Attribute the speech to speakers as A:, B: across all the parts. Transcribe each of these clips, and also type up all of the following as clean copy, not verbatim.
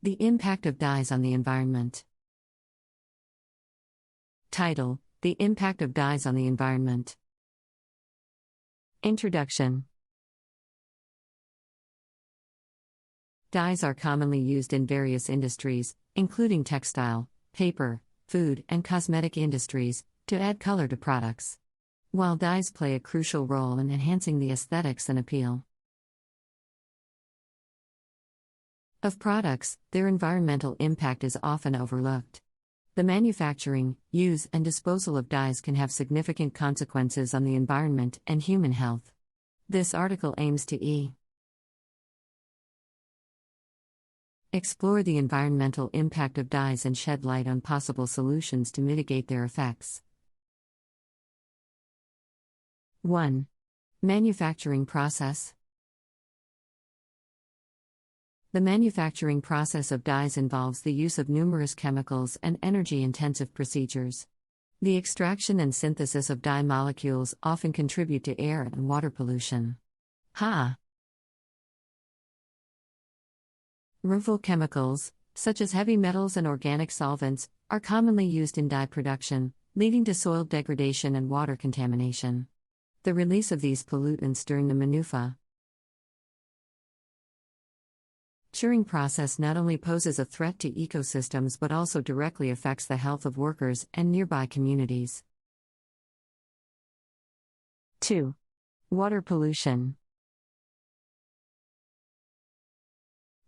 A: The impact of dyes on the environment. Title: The impact of dyes on the environment. Introduction. Dyes are commonly used in various industries, including textile, paper, food, and cosmetic industries, to add color to products. While dyes play a crucial role in enhancing the aesthetics and appeal of products, their environmental impact is often overlooked. The manufacturing, use, and disposal of dyes can have significant consequences on the environment and human health. This article aims to explore the environmental impact of dyes and shed light on possible solutions to mitigate their effects. 1. Manufacturing process. The manufacturing process of dyes involves the use of numerous chemicals and energy-intensive procedures. The extraction and synthesis of dye molecules often contribute to air and water pollution. Harmful chemicals, such as heavy metals and organic solvents, are commonly used in dye production, leading to soil degradation and water contamination. The release of these pollutants during the manufacturing process not only poses a threat to ecosystems but also directly affects the health of workers and nearby communities. 2. Water pollution.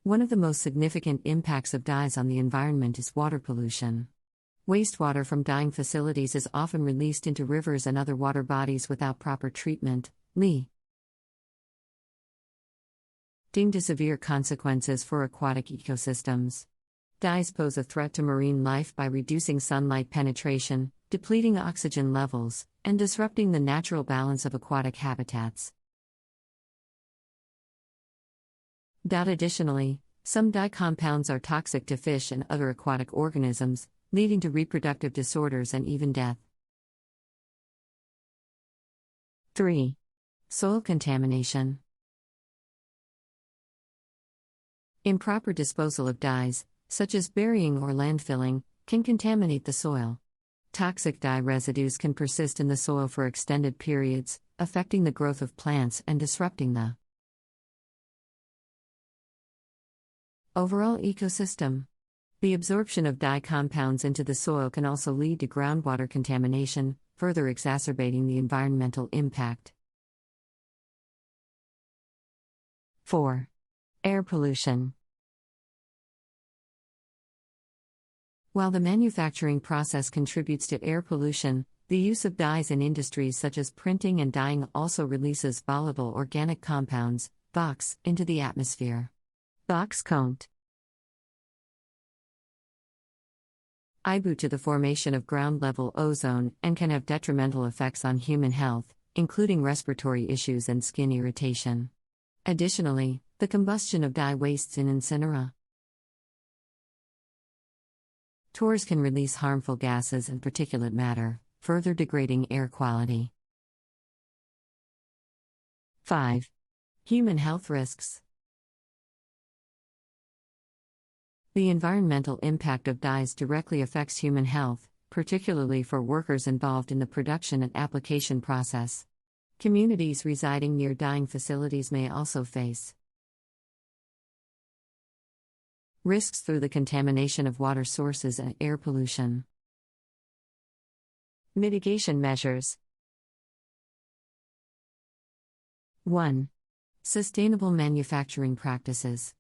A: One of the most significant impacts of dyes on the environment is water pollution. Wastewater from dyeing facilities is often released into rivers and other water bodies without proper treatment, leading to severe consequences for aquatic ecosystems. Dyes pose a threat to marine life by reducing sunlight penetration, depleting oxygen levels, and disrupting the natural balance of aquatic habitats. Additionally, some dye compounds are toxic to fish and other aquatic organisms, leading to reproductive disorders and even death. 3. Soil contamination. Improper disposal of dyes, such as burying or landfilling, can contaminate the soil. Toxic dye residues can persist in the soil for extended periods, affecting the growth of plants and disrupting the overall ecosystem. The absorption of dye compounds into the soil can also lead to groundwater contamination, further exacerbating the environmental impact. 4. Air pollution. While the manufacturing process contributes to air pollution, the use of dyes in industries such as printing and dyeing also releases volatile organic compounds, VOCs, into the atmosphere. VOCs contribute to the formation of ground-level ozone and can have detrimental effects on human health, including respiratory issues and skin irritation. Additionally, the combustion of dye wastes in incinerators can release harmful gases and particulate matter, further degrading air quality. 5. Human health risks. The environmental impact of dyes directly affects human health, particularly for workers involved in the production and application process. Communities residing near dyeing facilities may also face risks through the contamination of water sources and air pollution. Mitigation measures. 1. Sustainable manufacturing practices.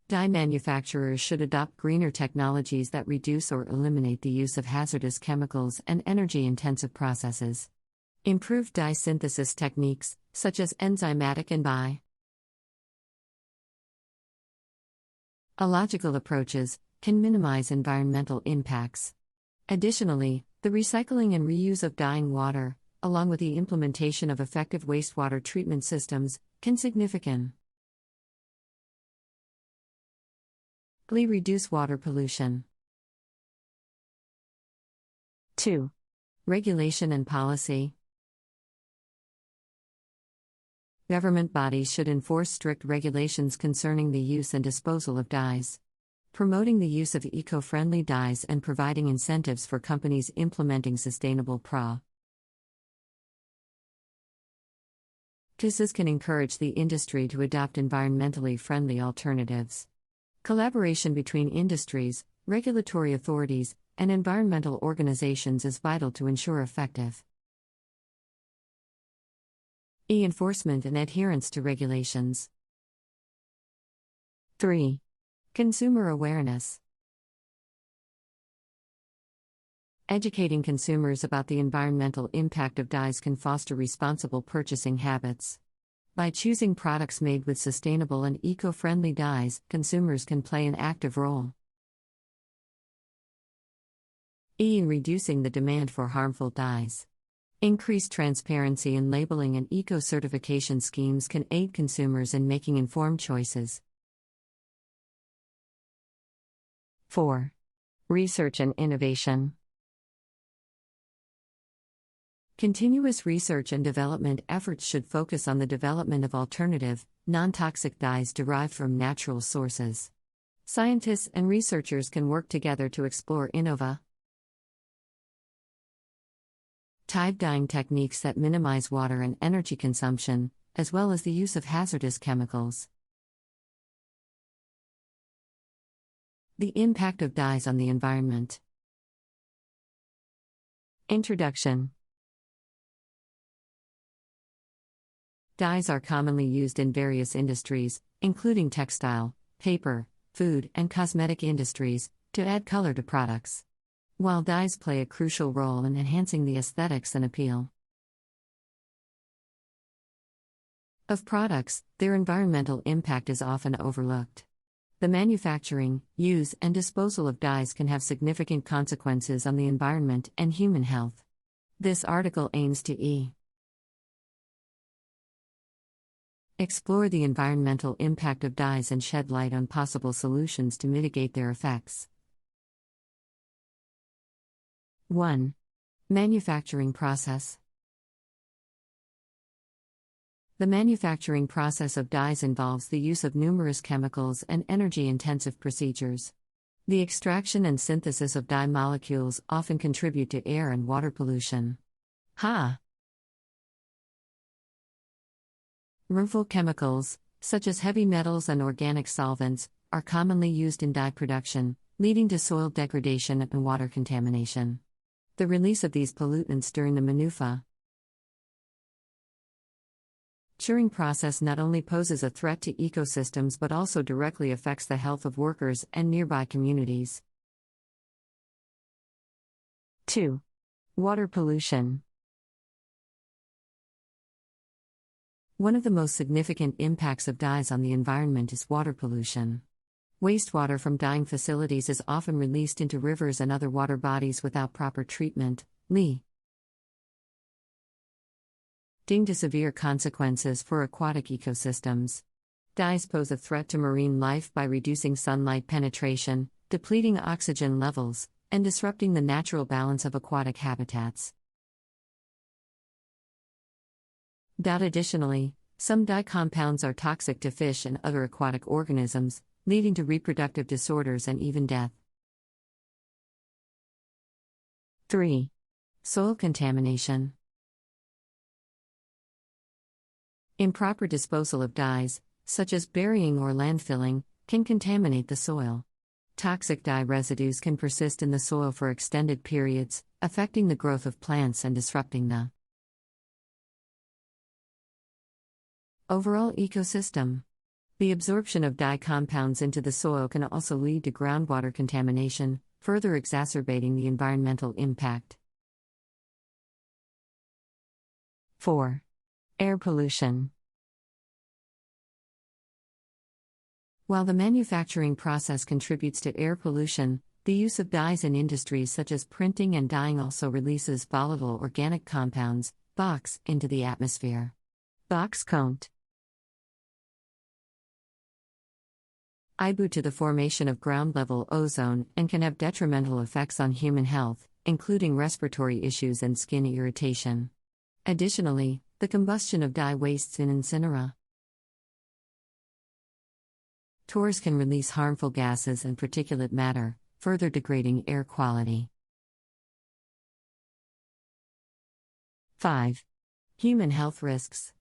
A: Dye manufacturers should adopt greener technologies that reduce or eliminate the use of hazardous chemicals and energy-intensive processes. Improved dye synthesis techniques, such as enzymatic and biological approaches, can minimize environmental impacts. Additionally, the recycling and reuse of dyeing water, along with the implementation of effective wastewater treatment systems, can significantly reduce water pollution. 2. Regulation and policy. Government bodies should enforce strict regulations concerning the use and disposal of dyes. Promoting the use of eco-friendly dyes and providing incentives for companies implementing sustainable practices can encourage the industry to adopt environmentally friendly alternatives. Collaboration between industries, regulatory authorities, and environmental organizations is vital to ensure effective enforcement and adherence to regulations. 3. Consumer awareness. Educating consumers about the environmental impact of dyes can foster responsible purchasing habits. By choosing products made with sustainable and eco-friendly dyes, consumers can play an active role in reducing the demand for harmful dyes. Increased transparency in labeling and eco-certification schemes can aid consumers in making informed choices. 4. Research and innovation. Continuous research and development efforts should focus on the development of alternative, non-toxic dyes derived from natural sources. Scientists and researchers can work together to explore innovative dyeing techniques that minimize water and energy consumption, as well as the use of hazardous chemicals. The impact of dyes on the environment. Introduction. Dyes are commonly used in various industries, including textile, paper, food, and cosmetic industries, to add color to products. While dyes play a crucial role in enhancing the aesthetics and appeal of products, their environmental impact is often overlooked. The manufacturing, use, and disposal of dyes can have significant consequences on the environment and human health. This article aims to explore the environmental impact of dyes and shed light on possible solutions to mitigate their effects. 1. Manufacturing process. The manufacturing process of dyes involves the use of numerous chemicals and energy-intensive procedures. The extraction and synthesis of dye molecules often contribute to air and water pollution. Harmful chemicals, such as heavy metals and organic solvents, are commonly used in dye production, leading to soil degradation and water contamination. The release of these pollutants during the manufacturing process not only poses a threat to ecosystems but also directly affects the health of workers and nearby communities. 2. Water pollution. One of the most significant impacts of dyes on the environment is water pollution. Wastewater from dyeing facilities is often released into rivers and other water bodies without proper treatment, leading to severe consequences for aquatic ecosystems. Dyes pose a threat to marine life by reducing sunlight penetration, depleting oxygen levels, and disrupting the natural balance of aquatic habitats. Additionally, some dye compounds are toxic to fish and other aquatic organisms, leading to reproductive disorders and even death. 3. Soil contamination. Improper disposal of dyes, such as burying or landfilling, can contaminate the soil. Toxic dye residues can persist in the soil for extended periods, affecting the growth of plants and disrupting the overall ecosystem. The absorption of dye compounds into the soil can also lead to groundwater contamination, further exacerbating the environmental impact. 4. Air pollution. While the manufacturing process contributes to air pollution, the use of dyes in industries such as printing and dyeing also releases volatile organic compounds, VOCs, into the atmosphere. VOCs contribute to the formation of ground-level ozone and can have detrimental effects on human health, including respiratory issues and skin irritation. Additionally, The combustion of dye wastes in incinera. Tours can release harmful gases and particulate matter, further degrading air quality. 5. Human health risks.